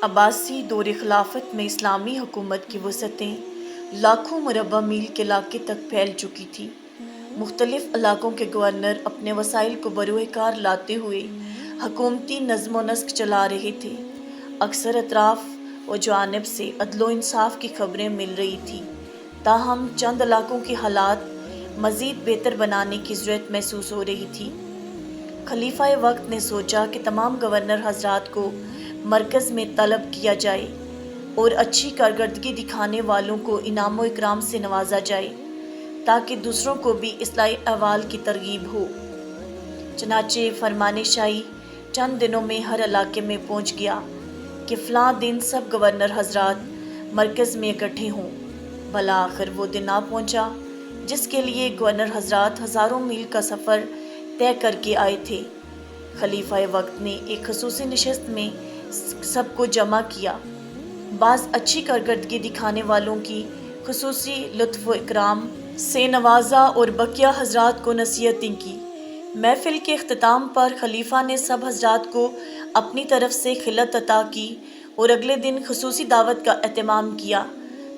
عباسی دور خلافت میں اسلامی حکومت کی وسعتیں لاکھوں مربع میل کے علاقے تک پھیل چکی تھی۔ مختلف علاقوں کے گورنر اپنے وسائل کو بروئے کار لاتے ہوئے حکومتی نظم و نسق چلا رہے تھے۔ اکثر اطراف و جوانب سے عدل و انصاف کی خبریں مل رہی تھیں، تاہم چند علاقوں کے حالات مزید بہتر بنانے کی ضرورت محسوس ہو رہی تھی۔ خلیفہ وقت نے سوچا کہ تمام گورنر حضرات کو مرکز میں طلب کیا جائے اور اچھی کارکردگی دکھانے والوں کو انعام و اکرام سے نوازا جائے تاکہ دوسروں کو بھی اصلاحی اعمال کی ترغیب ہو۔ چنانچہ فرمان شاہی چند دنوں میں ہر علاقے میں پہنچ گیا کہ فلاں دن سب گورنر حضرات مرکز میں اکٹھے ہوں۔ بالآخر وہ دن آ پہنچا جس کے لیے گورنر حضرات ہزاروں میل کا سفر طے کر کے آئے تھے۔ خلیفہ وقت نے ایک خصوصی نشست میں سب کو جمع کیا، بعض اچھی کارکردگی دکھانے والوں کی خصوصی لطف و اکرام سے نوازا اور بقیہ حضرات کو نصیحتیں کی۔ محفل کے اختتام پر خلیفہ نے سب حضرات کو اپنی طرف سے خلعت عطا کی اور اگلے دن خصوصی دعوت کا اہتمام کیا۔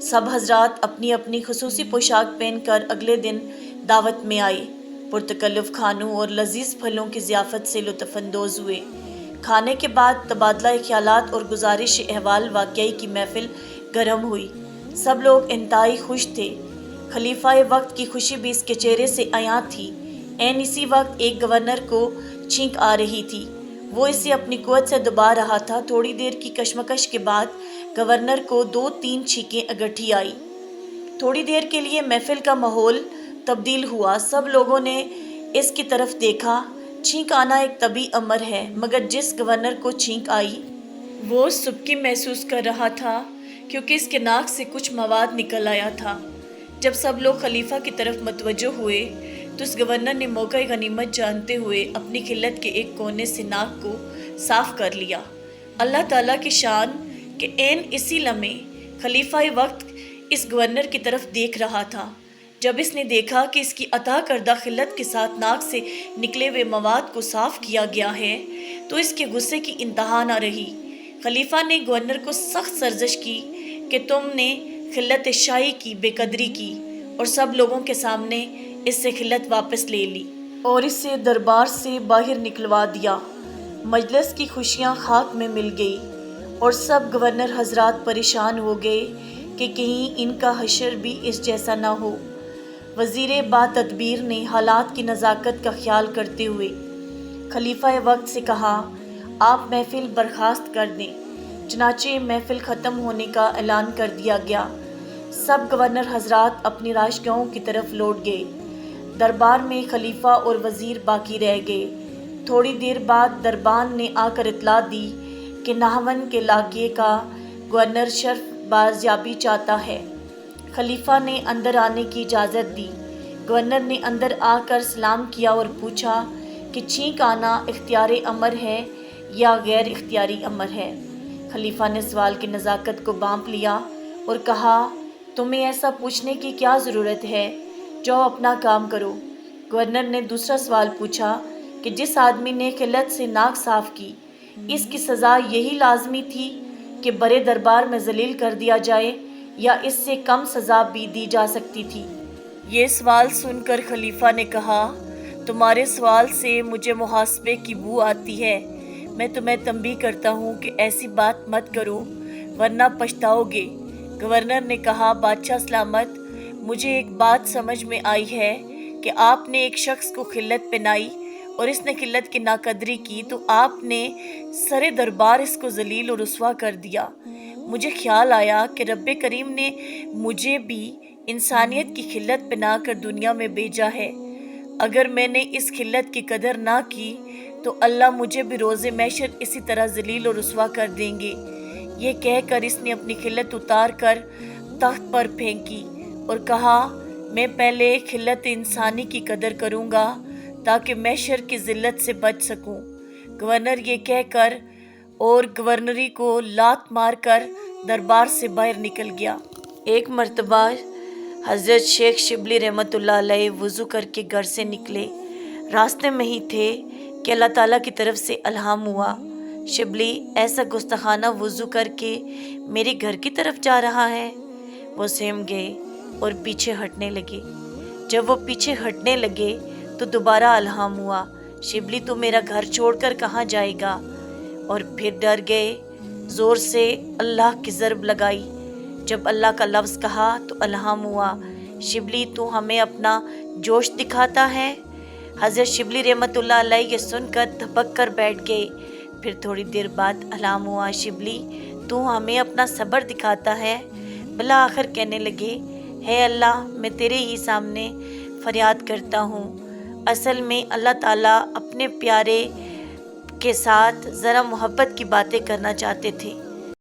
سب حضرات اپنی اپنی خصوصی پوشاک پہن کر اگلے دن دعوت میں آئے، پرتکلف کھانوں اور لذیذ پھلوں کی ضیافت سے لطف اندوز ہوئے۔ کھانے کے بعد تبادلہ خیالات اور گزارش احوال واقعی کی محفل گرم ہوئی۔ سب لوگ انتہائی خوش تھے۔ خلیفہ وقت کی خوشی بھی اس کے چہرے سے عیاں تھی۔ عین اسی وقت ایک گورنر کو چھینک آ رہی تھی، وہ اسے اپنی قوت سے دبا رہا تھا۔ تھوڑی دیر کی کشمکش کے بعد گورنر کو 2-3 چھینکیں اکٹھی آئی۔ تھوڑی دیر کے لیے محفل کا ماحول تبدیل ہوا، سب لوگوں نے اس کی طرف دیکھا۔ چھینک آنا ایک طبیعی امر ہے، مگر جس گورنر کو چھینک آئی وہ سبکی محسوس کر رہا تھا کیونکہ اس کے ناک سے کچھ مواد نکل آیا تھا۔ جب سب لوگ خلیفہ کی طرف متوجہ ہوئے تو اس گورنر نے موقع غنیمت جانتے ہوئے اپنی خلعت کے ایک کونے سے ناک کو صاف کر لیا۔ اللہ تعالیٰ کی شان کہ عین اسی لمحے خلیفہ وقت اس گورنر کی طرف دیکھ رہا تھا۔ جب اس نے دیکھا کہ اس کی عطا کردہ خلعت کے ساتھ ناک سے نکلے ہوئے مواد کو صاف کیا گیا ہے تو اس کے غصے کی انتہا نہ رہی۔ خلیفہ نے گورنر کو سخت سرزش کی کہ تم نے خلعت شاہی کی بے قدری کی اور سب لوگوں کے سامنے اس سے خلعت واپس لے لی اور اسے دربار سے باہر نکلوا دیا۔ مجلس کی خوشیاں خاک میں مل گئی اور سب گورنر حضرات پریشان ہو گئے کہ کہیں ان کا حشر بھی اس جیسا نہ ہو۔ وزیر با تدبیر نے حالات کی نزاکت کا خیال کرتے ہوئے خلیفہ وقت سے کہا، آپ محفل برخاست کر دیں۔ چنانچہ محفل ختم ہونے کا اعلان کر دیا گیا۔ سب گورنر حضرات اپنی رہائش گاہوں کی طرف لوٹ گئے۔ دربار میں خلیفہ اور وزیر باقی رہ گئے۔ تھوڑی دیر بعد دربان نے آ کر اطلاع دی کہ نہاون کے علاقے کا گورنر شرف بازیابی چاہتا ہے۔ خلیفہ نے اندر آنے کی اجازت دی۔ گورنر نے اندر آ کر سلام کیا اور پوچھا کہ چھینک آنا اختیاری امر ہے یا غیر اختیاری امر ہے۔ خلیفہ نے سوال کی نزاکت کو بھانپ لیا اور کہا، تمہیں ایسا پوچھنے کی کیا ضرورت ہے، جاؤ اپنا کام کرو۔ گورنر نے دوسرا سوال پوچھا کہ جس آدمی نے خلعت سے ناک صاف کی، اس کی سزا یہی لازمی تھی کہ برے دربار میں ذلیل کر دیا جائے یا اس سے کم سزا بھی دی جا سکتی تھی؟ یہ سوال سن کر خلیفہ نے کہا، تمہارے سوال سے مجھے محاسبے کی بو آتی ہے۔ میں تمہیں تنبیہ کرتا ہوں کہ ایسی بات مت کرو ورنہ پچھتاؤ گے۔ گورنر نے کہا، بادشاہ سلامت، مجھے ایک بات سمجھ میں آئی ہے کہ آپ نے ایک شخص کو خلعت پہنائی اور اس نے خلعت کی ناقدری کی تو آپ نے سر دربار اس کو ذلیل اور رسوا کر دیا۔ مجھے خیال آیا کہ رب کریم نے مجھے بھی انسانیت کی خلعت پہنا کر دنیا میں بھیجا ہے۔ اگر میں نے اس خلعت کی قدر نہ کی تو اللہ مجھے بھی روز محشر اسی طرح ذلیل اور رسوا کر دیں گے۔ یہ کہہ کر اس نے اپنی خلعت اتار کر تخت پر پھینکی اور کہا، میں پہلے خلعت انسانی کی قدر کروں گا تاکہ محشر کی ذلت سے بچ سکوں۔ گورنر یہ کہہ کر اور گورنری کو لات مار کر دربار سے باہر نکل گیا۔ ایک مرتبہ حضرت شیخ شبلی رحمۃ اللہ علیہ وضو کر کے گھر سے نکلے۔ راستے میں ہی تھے کہ اللہ تعالیٰ کی طرف سے الہام ہوا، شبلی ایسا گستاخانہ وضو کر کے میرے گھر کی طرف جا رہا ہے۔ وہ سہم گئے اور پیچھے ہٹنے لگے۔ جب وہ پیچھے ہٹنے لگے تو دوبارہ الہام ہوا، شبلی تو میرا گھر چھوڑ کر کہاں جائے گا؟ اور پھر ڈر گئے، زور سے اللہ کی ضرب لگائی۔ جب اللہ کا لفظ کہا تو الہام ہوا، شبلی تو ہمیں اپنا جوش دکھاتا ہے۔ حضرت شبلی رحمۃ اللہ علیہ یہ سن کر دھبک کر بیٹھ گئے۔ پھر تھوڑی دیر بعد الہام ہوا، شبلی تو ہمیں اپنا صبر دکھاتا ہے۔ بالآخر کہنے لگے، ہے اللہ میں تیرے ہی سامنے فریاد کرتا ہوں۔ اصل میں اللہ تعالیٰ اپنے پیارے کے ساتھ ذرا محبت کی باتیں کرنا چاہتے تھے۔